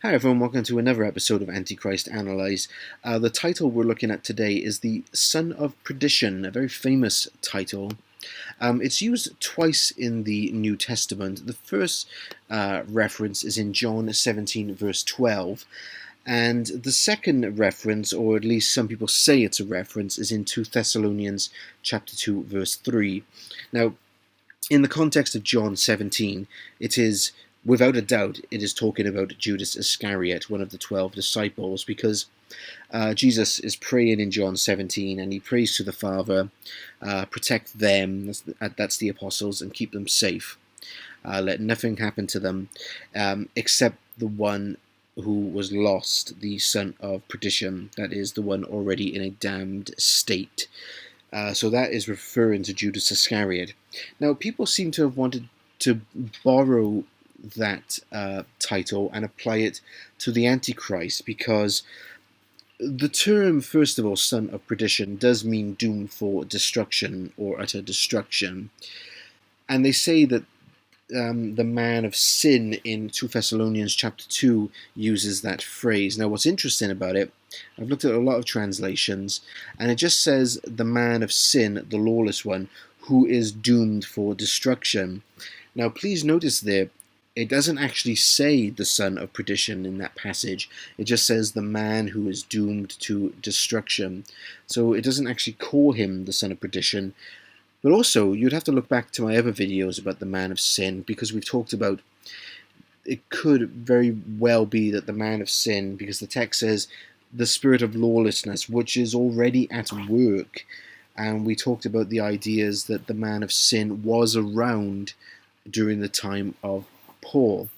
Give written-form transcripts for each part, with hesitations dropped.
Hi everyone, welcome to another episode of Antichrist Analysed. The title we're looking at today is the Son of Perdition, a very famous title. It's used twice in the New Testament. The first reference is in John 17 verse 12, and the second reference, or at least some people say it's a reference, is in 2 Thessalonians chapter 2 verse 3. Now, in the context of John 17, it is, without a doubt, it is talking about Judas Iscariot, one of the 12 disciples, because Jesus is praying in John 17, and he prays to the Father, protect them, that's the apostles, and keep them safe. Let nothing happen to them, except the one who was lost, the son of perdition, that is, the one already in a damned state. So that is referring to Judas Iscariot. Now, people seem to have wanted to borrow that title and apply it to the Antichrist, because the term, first of all, son of perdition, does mean doomed for destruction or utter destruction. And they say that the man of sin in 2 Thessalonians chapter 2 uses that phrase. Now, what's interesting about it, I've looked at a lot of translations, and it just says the man of sin, the lawless one, who is doomed for destruction. Now, please notice there, it doesn't actually say the son of perdition in that passage. It just says the man who is doomed to destruction. So it doesn't actually call him the son of perdition. But also, you'd have to look back to my other videos about the man of sin, because we've talked about it could very well be that the man of sin, because the text says the spirit of lawlessness, which is already at work. And we talked about the ideas that the man of sin was around during the time of Paul,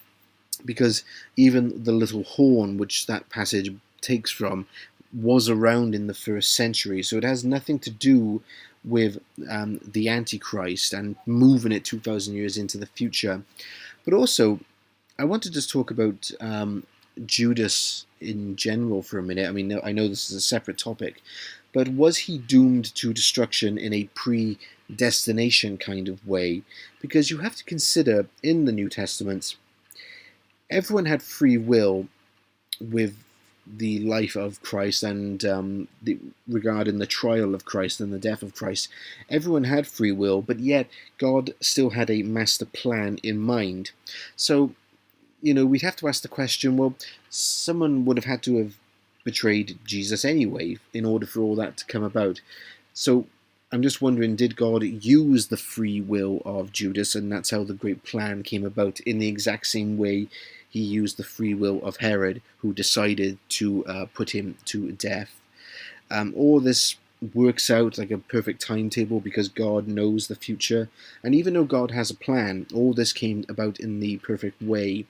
because even the little horn, which that passage takes from, was around in the first century. So it has nothing to do with the Antichrist and moving it 2,000 years into the future. But also, I want to just talk about Judas in general for a minute. I mean, I know this is a separate topic, but was he doomed to destruction in a predestination kind of way? Because you have to consider, in the New Testament, everyone had free will with the life of Christ and regarding the trial of Christ and the death of Christ. Everyone had free will, but yet God still had a master plan in mind. So, we'd have to ask the question, well, someone would have had to have betrayed Jesus anyway in order for all that to come about. So I'm just wondering, did God use the free will of Judas, and that's how the great plan came about, in the exact same way he used the free will of Herod, who decided to put him to death? All this works out like a perfect timetable because God knows the future, and even though God has a plan, all this came about in the perfect way.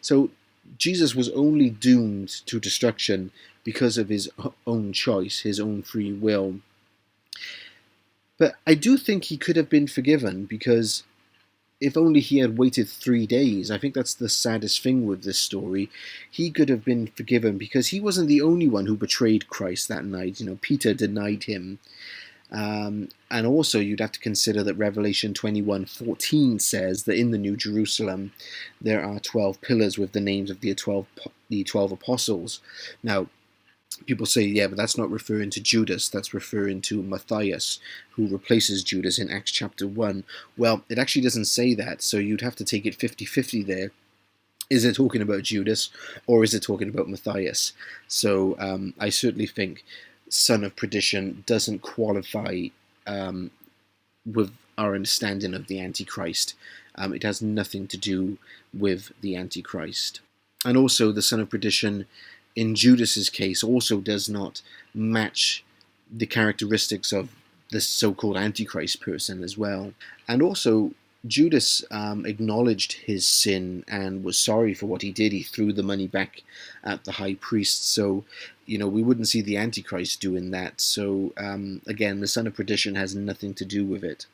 So Jesus was only doomed to destruction because of his own choice, his own free will. But I do think he could have been forgiven, because if only he had waited 3 days, I think that's the saddest thing with this story. He could have been forgiven because he wasn't the only one who betrayed Christ that night. Peter denied him. And also, you'd have to consider that Revelation 21:14 says that in the New Jerusalem there are 12 pillars with the names of the 12 apostles. Now, people say, yeah, but that's not referring to Judas, that's referring to Matthias, who replaces Judas in Acts chapter 1. Well, it actually doesn't say that, so you'd have to take it 50-50 there. Is it talking about Judas, or is it talking about Matthias? So I certainly think son of perdition doesn't qualify with our understanding of the Antichrist. It has nothing to do with the Antichrist. And also, the son of perdition in Judas's case also does not match the characteristics of the so-called Antichrist person as well. And also, Judas acknowledged his sin and was sorry for what he did. He threw the money back at the high priest. So, we wouldn't see the Antichrist doing that. So, again, the son of perdition has nothing to do with it.